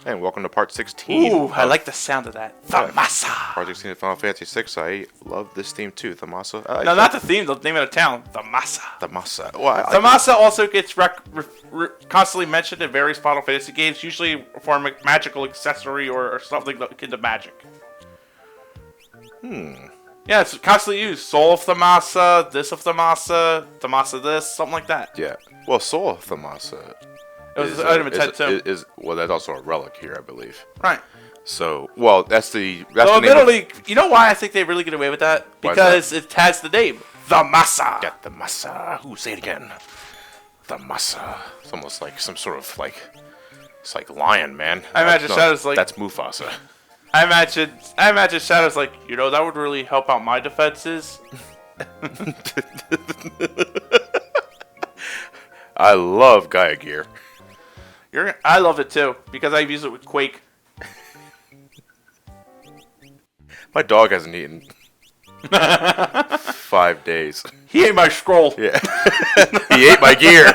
And welcome to part 16. Ooh, I like the sound of that. Thamasa. Part 16 of Final Fantasy 6. I love this theme too, Thamasa. No, not the theme, the name of the town. Thamasa. Thamasa. Well, Thamasa also gets constantly mentioned in various Final Fantasy games, usually for a magical accessory or something akin to magic. Yeah, it's constantly used. Soul of Thamasa, this of Thamasa, Thamasa this, something like that. Yeah. Well, Soul of Thamasa. It was an item intent too. Well, that's also a relic here, I believe. Right. So, well, that's the. So, admittedly, you know why I think they really get away with that? Because it has the name Thamasa. Get the massa. Ooh, say it again. The massa. It's almost like some sort of like. It's like lion, man. I imagine Shadow's like. That's Mufasa. I imagine Shadow's like, you know, that would really help out my defenses. I love Gaia gear. I love it too because I've used it with Quake. My dog hasn't eaten 5 days. He ate my scroll. Yeah, he ate my gear.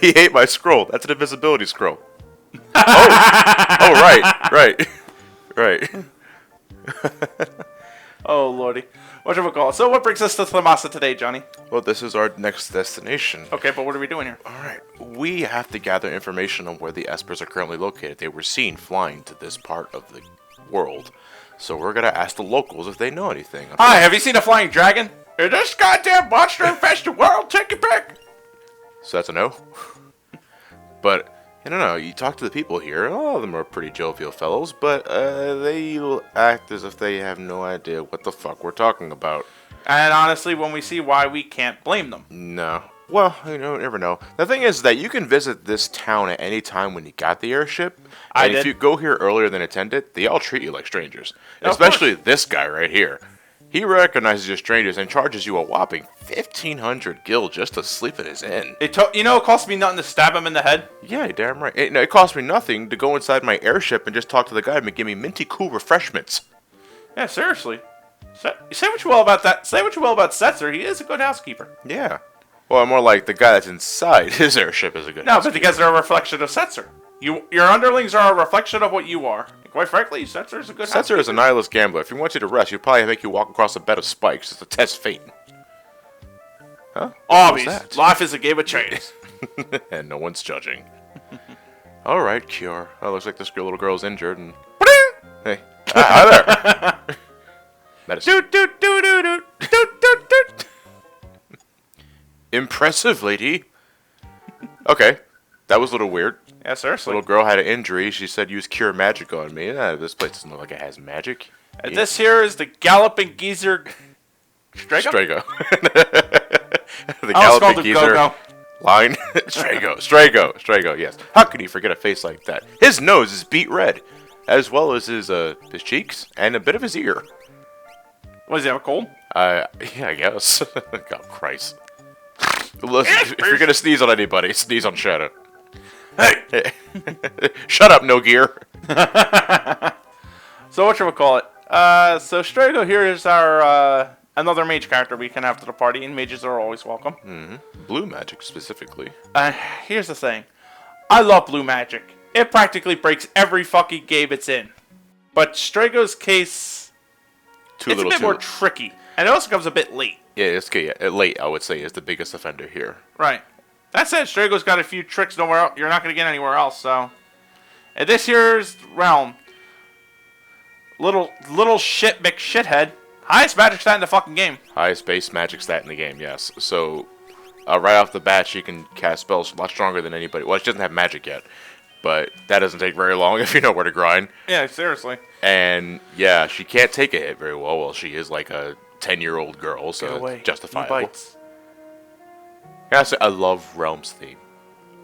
He ate my scroll. That's an invisibility scroll. Right. Oh lordy, whatchamacallit. So what brings us to Thamasa today, Johnny? Well, this is our next destination. Okay, but what are we doing here? Alright, we have to gather information on where the Espers are currently located. They were seen flying to this part of the world. So we're gonna ask the locals if they know anything. Hi, have you seen a flying dragon? In this goddamn monster-infested world, take your pick! So that's a no? But, I don't know, you talk to the people here, all of them are pretty jovial fellows, but they act as if they have no idea what the fuck we're talking about. And honestly, when we see why, we can't blame them. No. Well, you never know. The thing is that you can visit this town at any time when you got the airship. And if you go here earlier than intended, they all treat you like strangers. Especially this guy right here. He recognizes you as strangers and charges you a whopping 1,500 gil just to sleep at his inn. It cost me nothing to stab him in the head. Yeah, you're damn right. It cost me nothing to go inside my airship and just talk to the guy and give me minty cool refreshments. Yeah, seriously. Say what you will about that. Say what you will about Setzer. He is a good housekeeper. Yeah. Well, more like the guy that's inside his airship is a good housekeeper. No, but because they're a reflection of Setzer. Your underlings are a reflection of what you are. Quite frankly, Setzer is a good housekeeper. Setzer is a nihilist gambler. If he wants you to rest, he'd probably make you walk across a bed of spikes just to test fate. Huh? Obvious. Life is a game of chance. And no one's judging. Alright, Cure. Oh, looks like this little girl's injured and... Hey. Hi there. Medicine. Impressive, lady. Okay. That was a little weird. Yeah, seriously. Little girl had an injury. She said use cure magic on me. This place doesn't look like it has magic. And this here is the Galloping Geezer... Strago? The Galloping Geezer line. Strago, yes. How could he forget a face like that? His nose is beet red, as well as his cheeks and a bit of his ear. What, does he have a cold? Yeah, I guess. God, Christ. Look, if you're gonna sneeze on anybody, sneeze on Shadow. Hey! Shut up, no gear. So whatchamacallit? So Strago here is our another mage character we can have to the party, and mages are always welcome. Mm-hmm. Blue magic specifically. Here's the thing. I love blue magic. It practically breaks every fucking game it's in. But Strago's case, it's a bit more tricky, and it also comes a bit late. Yeah, it's good. Yeah. Late, I would say, is the biggest offender here. Right. That said, Strago's got a few tricks nowhere else. You're not going to get anywhere else, so... And this here's Relm. Little shit McShithead. Highest magic stat in the fucking game. Highest base magic stat in the game, yes. So, right off the bat, she can cast spells a lot stronger than anybody. Well, she doesn't have magic yet. But that doesn't take very long if you know where to grind. Yeah, seriously. And, yeah, she can't take a hit very well. Well, she is like a 10-year-old girl, so it's justifiable. Yeah, I love Relm's theme.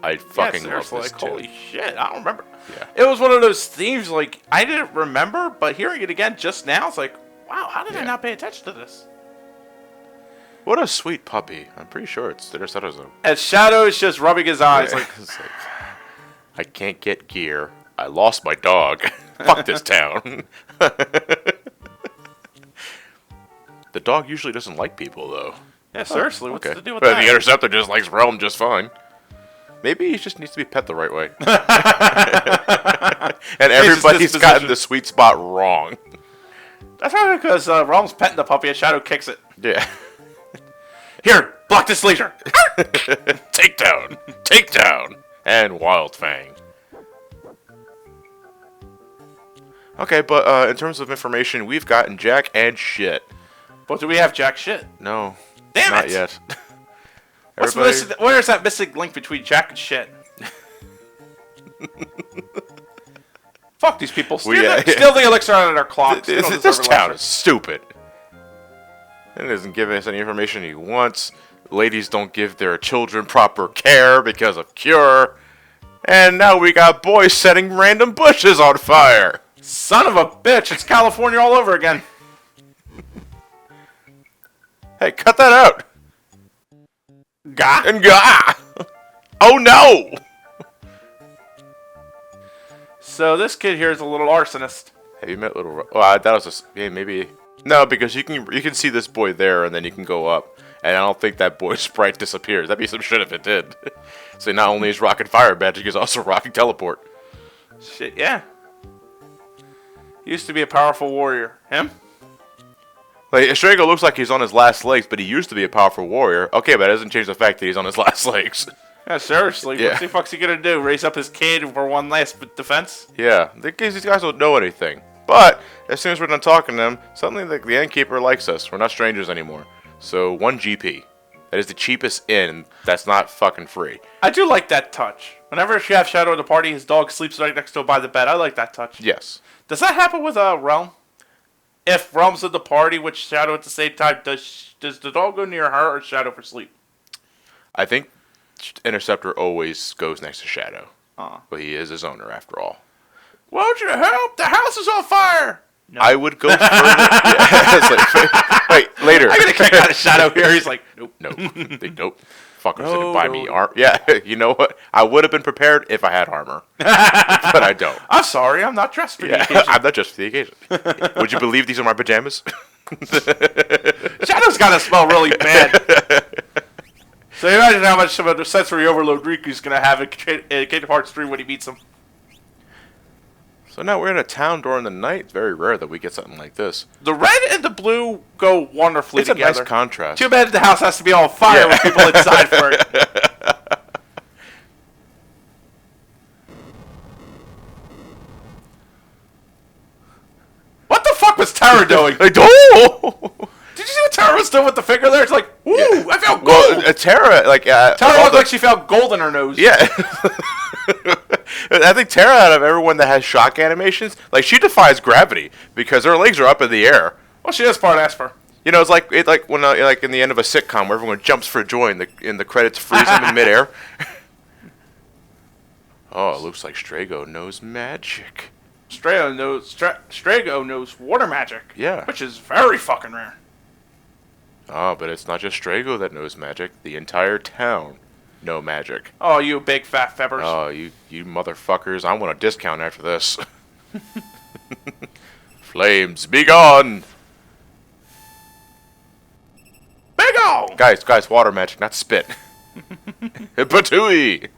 I fucking love this too. Holy shit, I don't remember. Yeah. It was one of those themes, like, I didn't remember, but hearing it again just now, it's like, wow, how did I not pay attention to this? What a sweet puppy. I'm pretty sure it's their Zozo. And Shadow is just rubbing his eyes, like, I can't get gear. I lost my dog. Fuck this town. The dog usually doesn't like people, though. Yeah, seriously, what's to do with but that? The Interceptor just likes Relm just fine. Maybe he just needs to be pet the right way. And everybody's gotten the sweet spot wrong. That's probably because Relm's petting the puppy and Shadow kicks it. Yeah. Here, block this laser. Takedown. Takedown. And Wild Fang. Okay, but in terms of information, we've gotten jack and shit. But do we have jack shit? No. Damn not it. yet. Where's that missing link between jack and shit? Fuck these people. Steal the elixir out of their clocks. This town is stupid. It doesn't give us any information he wants. Ladies don't give their children proper care because of cure. And now we got boys setting random bushes on fire. Son of a bitch, it's California all over again. Hey, cut that out. Gah. And gah. Oh no. So this kid here is a little arsonist. Have you met little? Well, that was just maybe. No, because you can see this boy there, and then you can go up, and I don't think that boy's sprite disappears. That'd be some shit if it did. So not only is rocking fire magic, he's also rocking teleport. Shit, yeah. He used to be a powerful warrior. Him? Like Strago looks like he's on his last legs, but he used to be a powerful warrior. Okay, but that doesn't change the fact that he's on his last legs. Yeah, seriously. Yeah. What the fuck's he gonna do? Raise up his kid for one last defense? Yeah, these guys don't know anything. But as soon as we're done talking to them, suddenly the innkeeper likes us. We're not strangers anymore. So 1 GP. That is the cheapest inn. That's not fucking free. I do like that touch. Whenever you have Shadow at the party, his dog sleeps right next to him by the bed. I like that touch. Yes. Does that happen with Relm? If Relm's at the party with Shadow at the same time, does the dog go near her or Shadow for sleep? I think Interceptor always goes next to Shadow. But he is his owner after all. Won't you help? The house is on fire! No. I would go further. Like, wait, later. I gotta kick out of Shadow here. He's like, nope. Nope. Fuckers didn't buy me armor. Yeah, you know what? I would have been prepared if I had armor. But I don't. I'm sorry, I'm not dressed for the occasion. I'm not dressed for the occasion. Would you believe these are my pajamas? Shadow's gotta smell really bad. So imagine how much of a sensory overload Riku's gonna have in Kingdom Hearts 3 when he meets him. So now we're in a town during the night. It's very rare that we get something like this. The red and the blue go wonderfully together. It's a nice contrast. Too bad the house has to be on fire with people inside for it. What the fuck was Tara doing? Like, oh! Did you see what Tara was doing with the finger there? It's like, ooh, yeah. I felt gold. Well, Tara, like, Tara looked like she felt gold in her nose. Yeah. I think Tara, out of everyone that has shock animations, like, she defies gravity because her legs are up in the air. Well, she is part Esper. You know, it's like when like in the end of a sitcom where everyone jumps for joy and the credits freeze them in midair. Oh, it looks like Strago knows magic. Strago knows water magic. Yeah. Which is very fucking rare. Oh, but it's not just Strago that knows magic. The entire town know magic. Oh, you big fat febbers. Oh, you motherfuckers. I want a discount after this. Flames, be gone! Big ol'! Guys, water magic, not spit. Patooey!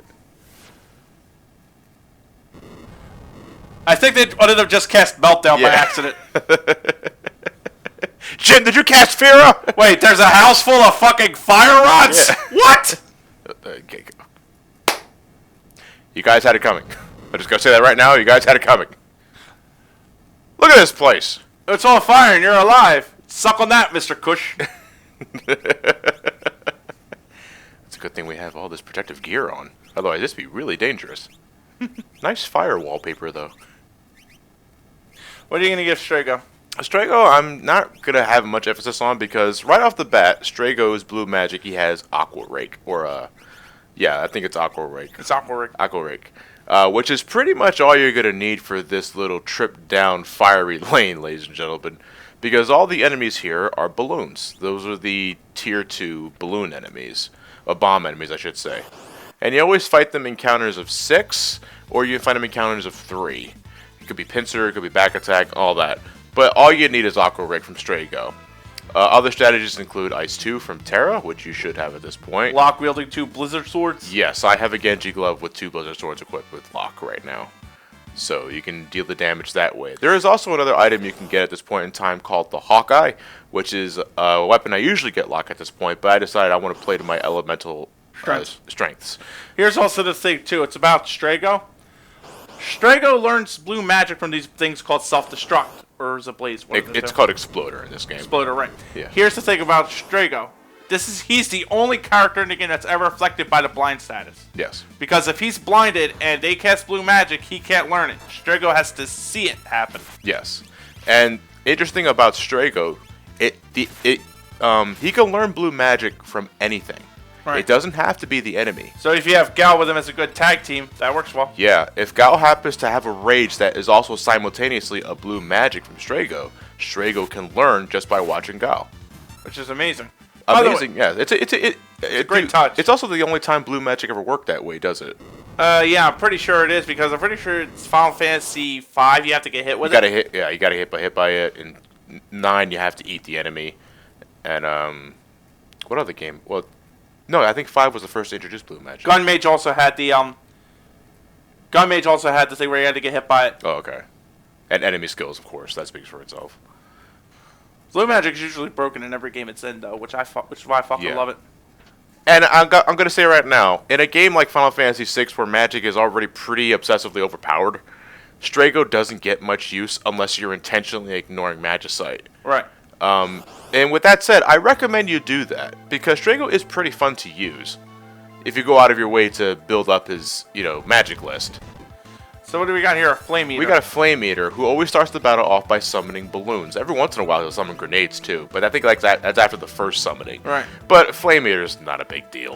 I think one of them just cast Meltdown by accident. Jin, did you cast Fira? Wait, there's a house full of fucking fire rods? Yeah. What? You guys had it coming. I'm just gonna say that right now. You guys had it coming. Look at this place. It's on fire and you're alive. Suck on that, Mr. Cush. It's a good thing we have all this protective gear on. Otherwise, this would be really dangerous. Nice fire wallpaper, though. What are you going to give Strago? Strago, I'm not going to have much emphasis on because right off the bat, Strago's blue magic, he has Aqua Rake. Yeah, I think it's Aqua Rake. It's Aqua Rake. Aqua Rake. Which is pretty much all you're going to need for this little trip down fiery lane, ladies and gentlemen. Because all the enemies here are balloons. Those are the tier 2 balloon enemies. Bomb enemies, I should say. And you always fight them in counters of 6, or you can find them in counters of 3. It could be pincer, it could be back attack, all that. But all you need is Aqua Rig from Strago. Other strategies include Ice 2 from Terra, which you should have at this point. Lock wielding 2 Blizzard Swords. Yes, I have a Genji Glove with 2 Blizzard Swords equipped with Lock right now. So you can deal the damage that way. There is also another item you can get at this point in time called the Hawkeye, which is a weapon I usually get Lock at this point, but I decided I want to play to my elemental strengths. Here's also the thing, too. It's about Strago. Strago learns blue magic from these things called self-destruct. Or is it Blaze? It's called Exploder in this game. Exploder, right. Yeah. Here's the thing about Strago. He's the only character in the game that's ever affected by the blind status. Yes. Because if he's blinded and they cast blue magic, he can't learn it. Strago has to see it happen. Yes. And interesting about Strago, he can learn blue magic from anything. Right. It doesn't have to be the enemy. So if you have Gal with him as a good tag team, that works well. Yeah, if Gal happens to have a rage that is also simultaneously a blue magic from Strago, Strago can learn just by watching Gal. Which is amazing. Amazing, yeah. It's a great touch. It's also the only time blue magic ever worked that way, does it? Yeah, I'm pretty sure it is because I'm pretty sure it's Final Fantasy V. You have to get hit with it. You gotta hit by it. In 9, you have to eat the enemy. And what other game? Well, no, I think 5 was the first to introduce blue magic. Gunmage also had the thing where you had to get hit by it. Oh, okay. And enemy skills, of course. That speaks for itself. Blue magic is usually broken in every game it's in, though, which is why I fucking love it. And I'm going to say right now, in a game like Final Fantasy VI where magic is already pretty obsessively overpowered, Strago doesn't get much use unless you're intentionally ignoring Magicite. Right. And with that said, I recommend you do that, because Strago is pretty fun to use if you go out of your way to build up his, magic list. So what do we got here? A Flame Eater. We got a Flame Eater who always starts the battle off by summoning balloons. Every once in a while he'll summon grenades too, but I think that's after the first summoning. Right. But Flame Eater is not a big deal.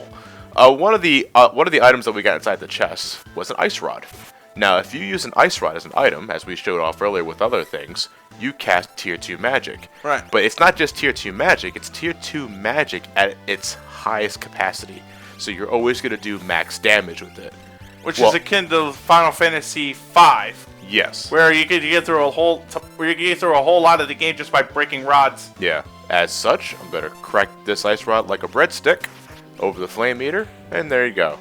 One of the items that we got inside the chest was an Ice Rod. Now, if you use an Ice Rod as an item, as we showed off earlier with other things, you cast Tier 2 magic. Right. But it's not just Tier 2 magic, it's Tier 2 magic at its highest capacity. So you're always going to do max damage with it. Which is akin to Final Fantasy V. Yes. Where you can get through a whole lot of the game just by breaking rods. Yeah. As such, I'm going to crack this Ice Rod like a breadstick over the Flame Eater, and there you go.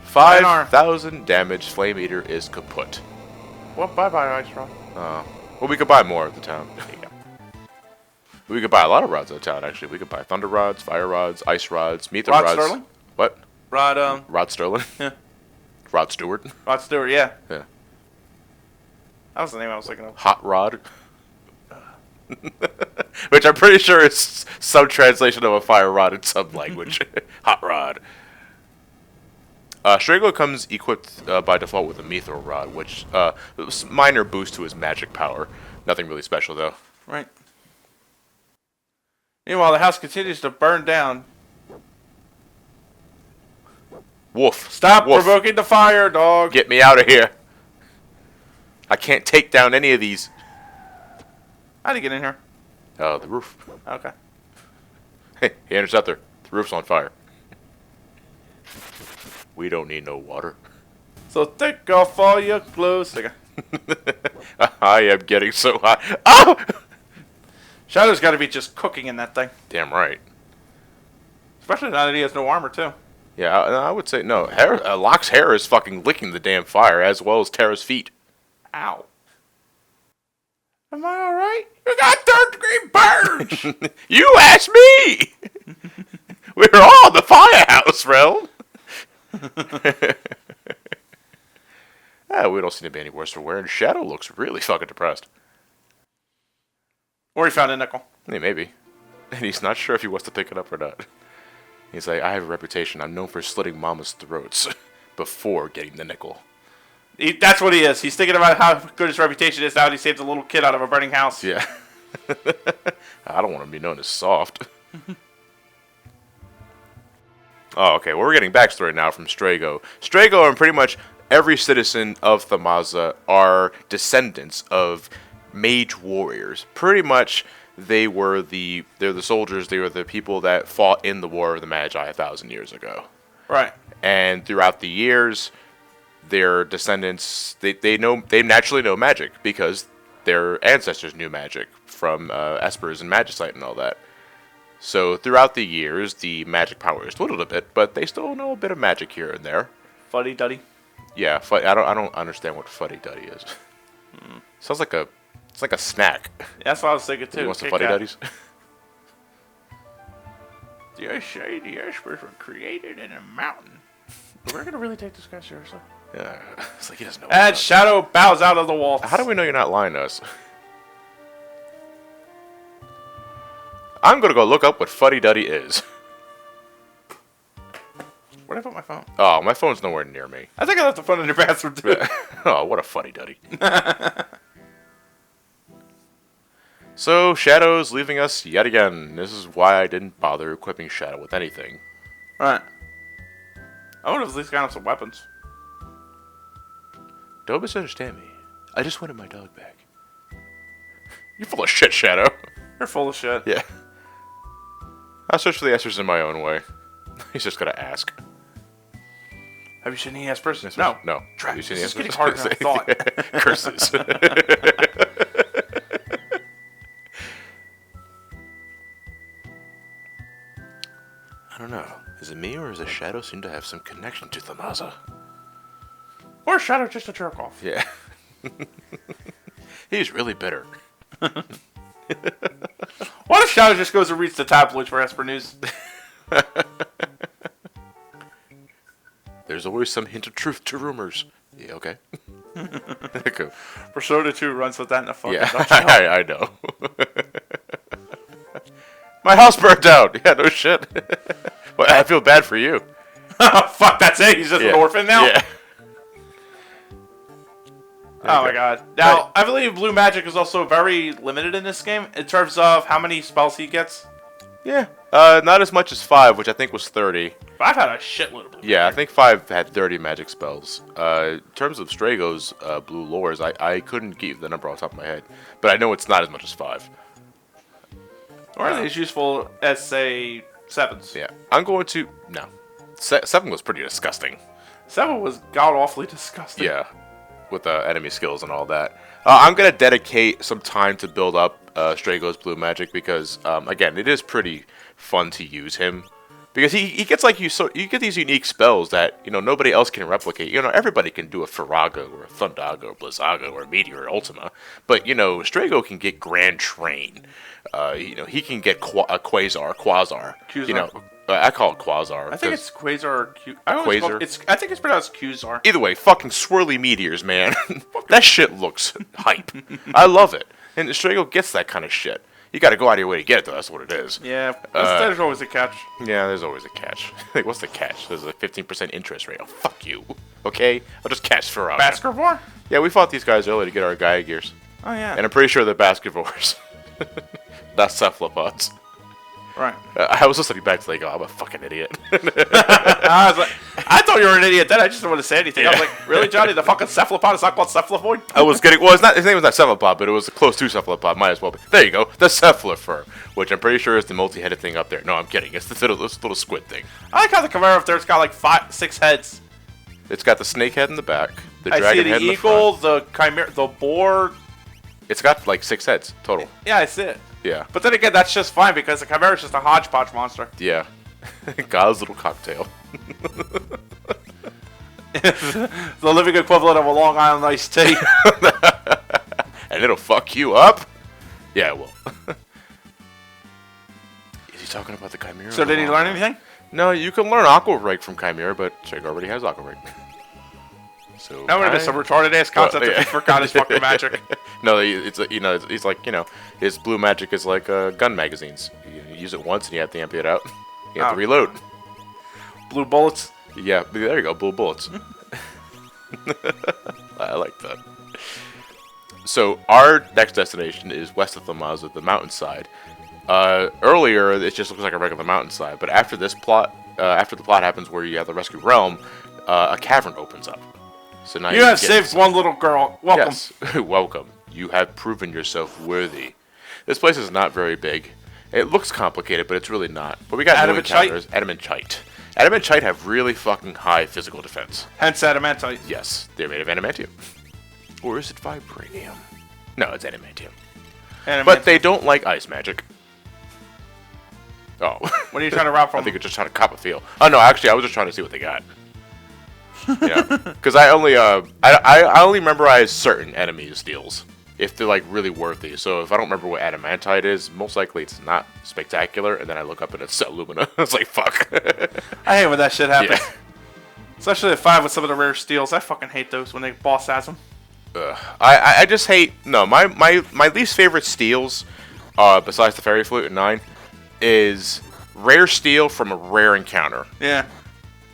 5,000 damage Flame Eater is kaput. Well, bye-bye, Ice Rod. Well, we could buy more at the town. We could buy a lot of rods at the town, actually. We could buy Thunder Rods, Fire Rods, Ice Rods, Meteor Rods. Rod Sterling? What? Rod Sterling? Yeah. Rod Stewart? Rod Stewart, yeah. Yeah. That was the name I was thinking of. Hot Rod? Which I'm pretty sure is some translation of a fire rod in some language. Hot Rod. Strago comes equipped by default with a Mithril Rod, which minor boost to his magic power. Nothing really special, though. Right. Meanwhile, the house continues to burn down. Woof. Stop Woof. provoking the fire, dog. Get me out of here. I can't take down any of these. How'd he get in here? The roof. Okay. Hey, Interceptor. The roof's on fire. We don't need no water. So take off all your clothes. I am getting so hot. Oh! Shadow's got to be just cooking in that thing. Damn right. Especially now that he has no armor, too. Yeah, I would say no. Locke's hair is fucking licking the damn fire, as well as Terra's feet. Ow. Am I alright? You got third-degree burns! You asked me! We're all in the firehouse, Relm. We don't seem to be any worse for wear, and Shadow looks really fucking depressed. Or he found a nickel. Yeah, maybe. And he's not sure if he wants to pick it up or not. He's like, I have a reputation. I'm known for slitting mama's throats before getting the nickel. That's what he is. He's thinking about how good his reputation is now that he saved a little kid out of a burning house. Yeah. I don't want to be known as soft. Oh, okay. Well, we're getting backstory now from Strago. Strago and pretty much every citizen of Thamasa are descendants of mage warriors. Pretty much, they're the soldiers. They were the people that fought in the War of the Magi 1,000 years ago. Right. And throughout the years, their descendants they naturally know magic because their ancestors knew magic from Espers and Magicite and all that. So throughout the years, the magic power has dwindled a bit, but they still know a bit of magic here and there. Fuddy duddy. Yeah, I don't understand what fuddy duddy is. Sounds like it's like a snack. That's what I was thinking too. You want some fuddy duddies? You say the Espers were created in a mountain. We're gonna really take this guy seriously. Yeah, it's like he doesn't know. And Shadow bows out of the wall. How do we know you're not lying to us? I'm gonna go look up what fuddy duddy is. Where'd I put my phone? Oh, my phone's nowhere near me. I think I left the phone in your bathroom too. Oh, what a fuddy duddy. So, Shadow's leaving us yet again. This is why I didn't bother equipping Shadow with anything. Right. I wonder if at least got him some weapons. Don't misunderstand me. I just wanted my dog back. You're full of shit, Shadow. You're full of shit. Yeah. I'll search for the Espers in my own way. He's just gonna ask. Have you seen any Espers? No. No. Trash. Have you seen This is the getting Espers? harder than I thought. Curses. I don't know. Is it me or does the Shadow seem to have some connection to Thamasa? Or Shadow just a jerk off. Yeah. He's really bitter. What if Shadow just goes and reads the tabloids for Esper news? There's always some hint of truth to rumors. Yeah, okay. Cool. Persona 2 runs with that in the fucking Yeah, Dutch I know. My house burned down. Yeah, no shit. Well, I feel bad for you. Fuck, that's it? He's just an orphan now? Yeah. Oh my god. Now, I believe blue magic is also very limited in this game in terms of how many spells he gets. Yeah. Not as much as 5, which I think was 30. But I've had a shitload of blue Yeah, magic. I think 5 had 30 magic spells. In terms of Strago's blue lores, I couldn't give the number off the top of my head. But I know it's not as much as 5. Or are these useful as, say, 7s? Yeah. I'm going to... No. 7 was pretty disgusting. 7 was god-awfully disgusting. Yeah. With enemy skills and all that. I'm going to dedicate some time to build up Strago's blue magic because, again, it is pretty fun to use him. Because he gets like you get these unique spells that, nobody else can replicate. Everybody can do a Farago or a Thundago or Blizzago or a Meteor or Ultima. But, Strago can get Grand Train. He can get a Quasar. Quasar. I call it Quasar. I think it's Quasar or Quasar. I think it's pronounced Qzar. Either way, fucking swirly meteors, man. That shit looks hype. I love it. And Strago gets that kind of shit. You gotta go out of your way to get it, though. That's what it is. Yeah, there's always a catch. Yeah, there's always a catch. Like, what's the catch? There's a 15% interest rate. Oh, fuck you. Okay? I'll just catch for us. Baskerville? Yeah, we fought these guys earlier to get our Gaia gears. Oh, yeah. And I'm pretty sure they're Baskervilles. Not cephalopods. Right. I was listening back to like, oh, I'm a fucking idiot. I thought you were an idiot then. I just didn't want to say anything. Yeah. I was like, really, Johnny? The fucking cephalopod is not called cephalopoid? I was getting, well, his name was not cephalopod, but it was close to cephalopod. Might as well be. There you go. The cephalophore, which I'm pretty sure is the multi-headed thing up there. No, I'm kidding. It's the little squid thing. I like how the Chimera up there's got like 6 heads. It's got the snake head in the back, the I see dragon the head in the eagle, front. the Chimera, the boar. It's got like 6 heads total. Yeah, I see it. Yeah. But then again, that's just fine because the Chimera is just a hodgepodge monster. Yeah. God's little cocktail. The living equivalent of a Long Island iced tea. And it'll fuck you up? Yeah, it will. Is he talking about the Chimera? So did he learn anything? No, you can learn Aqua Rake from Chimera, but Strago already has Aqua Rake. So That would have been some retarded ass concept if he forgot his fucking magic. No, it's it's like his blue magic is like gun magazines. You use it once and you have to empty it out. You have to reload. Blue bullets. Yeah, there you go, blue bullets. I like that. So our next destination is west of Thamasa, the mountainside. Earlier, it just looks like a regular mountainside, but after this plot, after the plot happens where you have the rescue Relm, a cavern opens up. So now You have saved one little girl. Welcome. Yes, welcome. You have proven yourself worthy. This place is not very big. It looks complicated, but it's really not. But we got new encounters. Adamantite. Adamantite have really fucking high physical defense. Hence adamantite. Yes, they're made of adamantium. Or is it vibranium? No, it's adamantium. But they don't like ice magic. Oh. What are you trying to rob from? I think you're just trying to cop a feel. Oh no, actually, I was just trying to see what they got. Yeah, because I only memorize certain enemies' deals if they're like really worthy. So if I don't remember what adamantite is, most likely it's not spectacular. And then I look up and it's Lumina. It's like fuck. I hate when that shit happens. Yeah. Especially at 5 with some of the rare steals. I fucking hate those when they boss has them. I just hate my least favorite steals, besides the fairy flute and 9, is rare steal from a rare encounter. Yeah.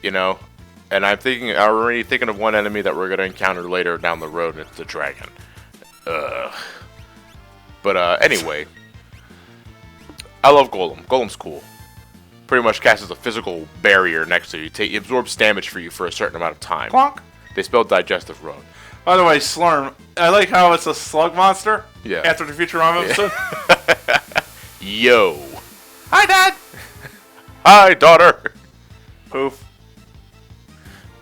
You know. And I'm already thinking of one enemy that we're gonna encounter later down the road, and it's the dragon. But anyway, I love Golem. Golem's cool. Pretty much casts a physical barrier next to you. It absorbs damage for you for a certain amount of time. Clonk. They spell digestive rune. By the way, Slurm. I like how it's a slug monster. Yeah. After the Futurama episode. Yo. Hi, Dad. Hi, daughter. Poof.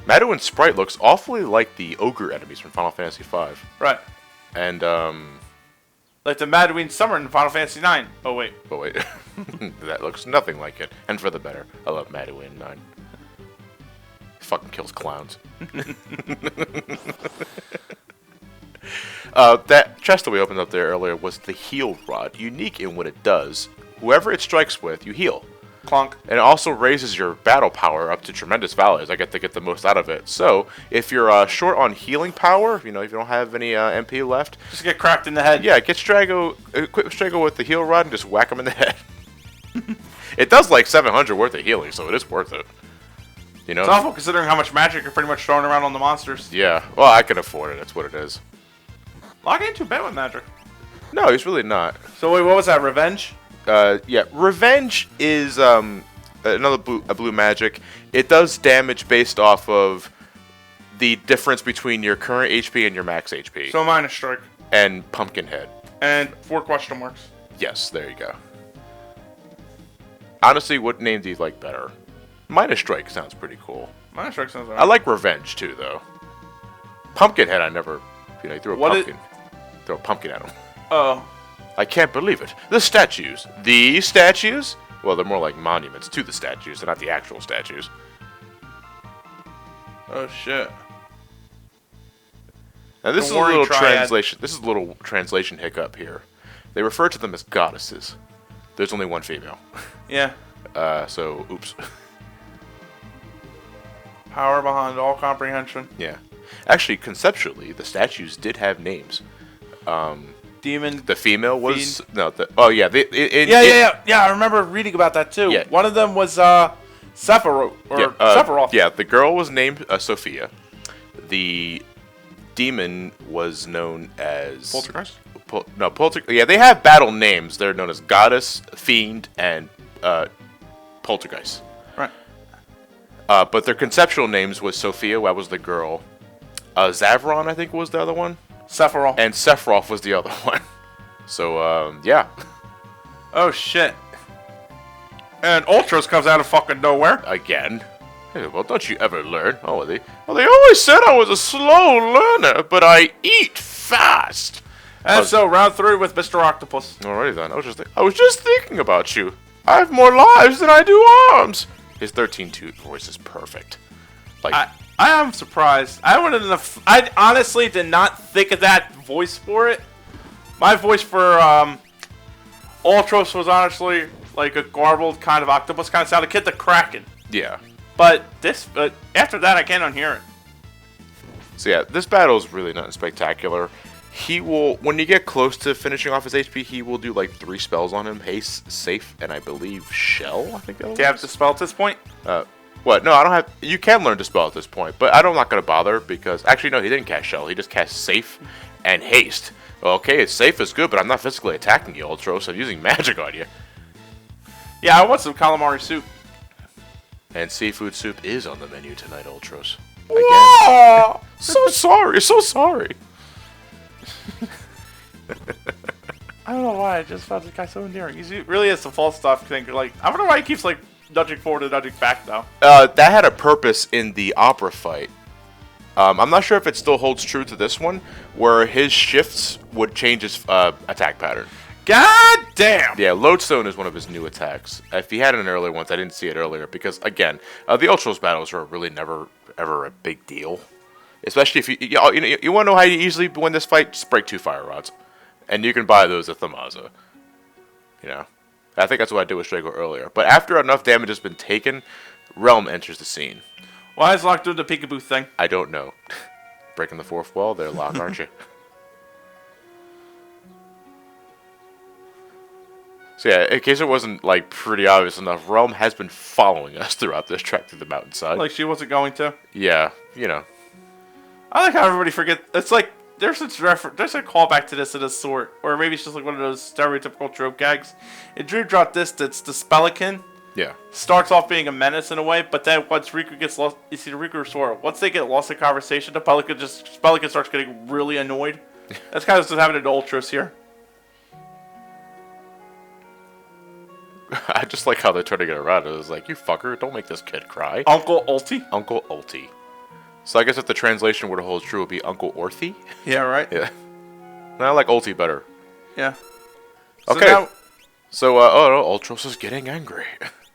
Maduin's sprite looks awfully like the ogre enemies from Final Fantasy V. Right. And, like the Maduin Summer in Final Fantasy IX. Oh, wait. But wait. That looks nothing like it. And for the better. I love Maduin 9. He fucking kills clowns. That chest that we opened up there earlier was the heal rod. Unique in what it does. Whoever it strikes with, you heal. Clonk. And it also raises your battle power up to tremendous values. I get to get the most out of it. So, if you're short on healing power, if you don't have any MP left, Just get cracked in the head. yeah, get Strago, equip Strago with the heal rod and just whack him in the head. It does like 700 worth of healing, so it is worth it. You know? It's awful considering how much magic you're pretty much throwing around on the monsters. Yeah, well, I can afford it. That's what it is. Log ain't too bad with magic. No, he's really not. So wait, what was that? Revenge? Yeah, Revenge is another blue magic. It does damage based off of the difference between your current HP and your max HP. So minus strike. And Pumpkinhead. And 4 question marks. Yes, there you go. Honestly, what name do you like better? Minus Strike sounds pretty cool. Minus strike sounds alright. I like Revenge too, though. Pumpkinhead, I never, you threw a pumpkin at him. Oh. I can't believe it. The statues. The statues? Well, they're more like monuments to the statues. They're not the actual statues. Oh shit. Now this is a little translation. This is a little translation hiccup here. They refer to them as goddesses. There's only one female. Yeah. So oops. Power behind all comprehension. Yeah. Actually, conceptually, the statues did have names. Demon. The female was Fiend. no. Yeah. Yeah. I remember reading about that too. Yeah. One of them was Sephiroth Sephiroth. Yeah. The girl was named Sophia. The demon was known as Poltergeist. Yeah, they have battle names. They're known as Goddess, Fiend, and Poltergeist. Right. But their conceptual names was Sophia, that was the girl. Zavron, I think, was the other one. Sephiroth. And Sephiroth was the other one. So, yeah. Oh, shit. And Ultros comes out of fucking nowhere. Again. Hey, well, don't you ever learn? Oh, they always said I was a slow learner, but I eat fast. And so, round 3 with Mr. Octopus. Alrighty then. I was just thinking about you. I have more lives than I do arms. His 13-2 voice is perfect. Like I am surprised. I honestly did not think of that voice for it. My voice for Ultros was honestly like a garbled kind of octopus kind of sound. It hit the Kraken. Yeah. But after that, I can't unhear it. So yeah, this battle is really nothing spectacular. He will, when you get close to finishing off his HP, he will do like 3 spells on him: Haste, Safe, and I believe Shell. I think that was. Do you have to spell at this point? What? No, I don't have. You can learn to spell at this point, but I'm not gonna bother because actually no, he didn't cast Shell. He just cast Safe and Haste. Okay, Safe is good, but I'm not physically attacking you, Ultros. I'm using magic on you. Yeah, I want some calamari soup. And seafood soup is on the menu tonight, Ultros. Again. So sorry. I don't know why. I just found this guy so endearing. He really is the false stuff thinker. Like, I wonder why he keeps like nudging forward and nudging back though. That had a purpose in the opera fight. I'm not sure if it still holds true to this one, where his shifts would change his attack pattern. God damn! Yeah, Lodestone is one of his new attacks. If he had it in earlier ones, I didn't see it earlier because, again, the Ultros battles are really never, ever a big deal. Especially if you want to know how you easily win this fight? Just break 2 fire rods. And you can buy those at Thamasa. You know? I think that's what I did with Strago earlier. But after enough damage has been taken, Relm enters the scene. Why is Locke doing the peekaboo thing? I don't know. Breaking the 4th wall there, Locke, aren't you? So yeah, in case it wasn't like pretty obvious enough, Relm has been following us throughout this trek through the mountainside. Like she wasn't going to? Yeah, you know. I like how everybody forgets. It's like there's a callback to this of this sort, or maybe it's just like one of those stereotypical trope gags. In Drew Drop Distance, the Spelican starts off being a menace in a way, but then once Riku gets lost, you see the Riku Sora. Once they get lost in conversation, the Spelican starts getting really annoyed. That's kind of what's happening to Ultros here. I just like how they try to get around it. It was like, you fucker, don't make this kid cry. Uncle Ulti? Uncle Ulti. So I guess if the translation were to hold true, it would be Uncle Orthy? Yeah, right? Yeah. I like Ulti better. Yeah. Okay. So, Ultros is getting angry.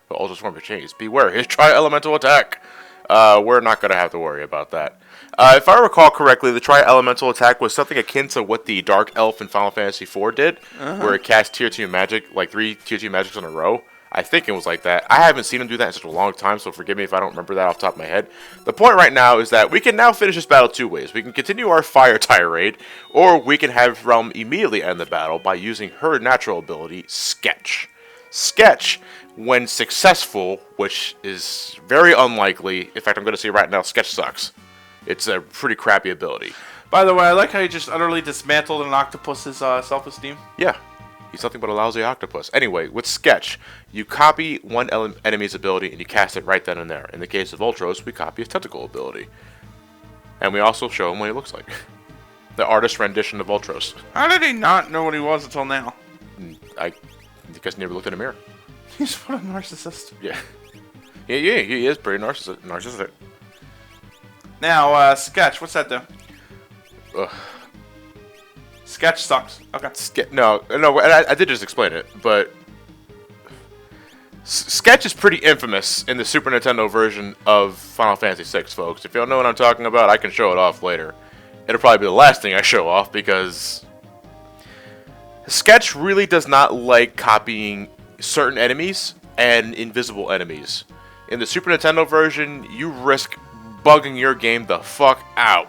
But Ultros form of change. Beware, his tri-elemental attack. We're not going to have to worry about that. If I recall correctly, the tri-elemental attack was something akin to what the Dark Elf in Final Fantasy IV did, where it cast tier 2 magic, like 3 tier 2 magics in a row. I think it was like that. I haven't seen him do that in such a long time, so forgive me if I don't remember that off the top of my head. The point right now is that we can now finish this battle 2 ways. We can continue our fire tirade, or we can have Relm immediately end the battle by using her natural ability, Sketch. Sketch, when successful, which is very unlikely. In fact, I'm going to say right now, Sketch sucks. It's a pretty crappy ability. By the way, I like how you just utterly dismantled an octopus's self-esteem. Yeah. He's nothing but a lousy octopus. Anyway, with Sketch, you copy one enemy's ability and you cast it right then and there. In the case of Ultros, we copy his tentacle ability. And we also show him what he looks like. The artist rendition of Ultros. How did he not know what he was until now? Because he never looked in a mirror. He's what a narcissist. Yeah. Yeah, he is pretty narcissistic. Now, Sketch, what's that do? Ugh. Sketch sucks. Okay. No, I did just explain it, but Sketch is pretty infamous in the Super Nintendo version of Final Fantasy VI, folks. If you don't know what I'm talking about, I can show it off later. It'll probably be the last thing I show off, because Sketch really does not like copying certain enemies and invisible enemies. In the Super Nintendo version, you risk bugging your game the fuck out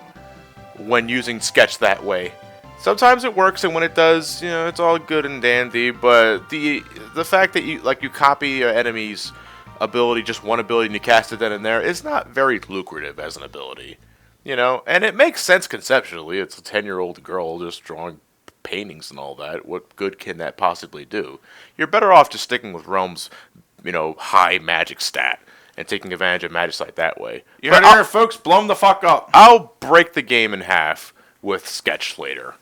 when using Sketch that way. Sometimes it works, and when it does, you know, it's all good and dandy, but the fact that you copy your enemy's ability, just one ability, and you cast it then and there, is not very lucrative as an ability. You know, and it makes sense conceptually. It's a 10-year-old girl just drawing paintings and all that. What good can that possibly do? You're better off just sticking with Relm's, you know, high magic stat and taking advantage of Magicite that way. You heard it here, folks. Blow him the fuck up. I'll break the game in half with Sketch later.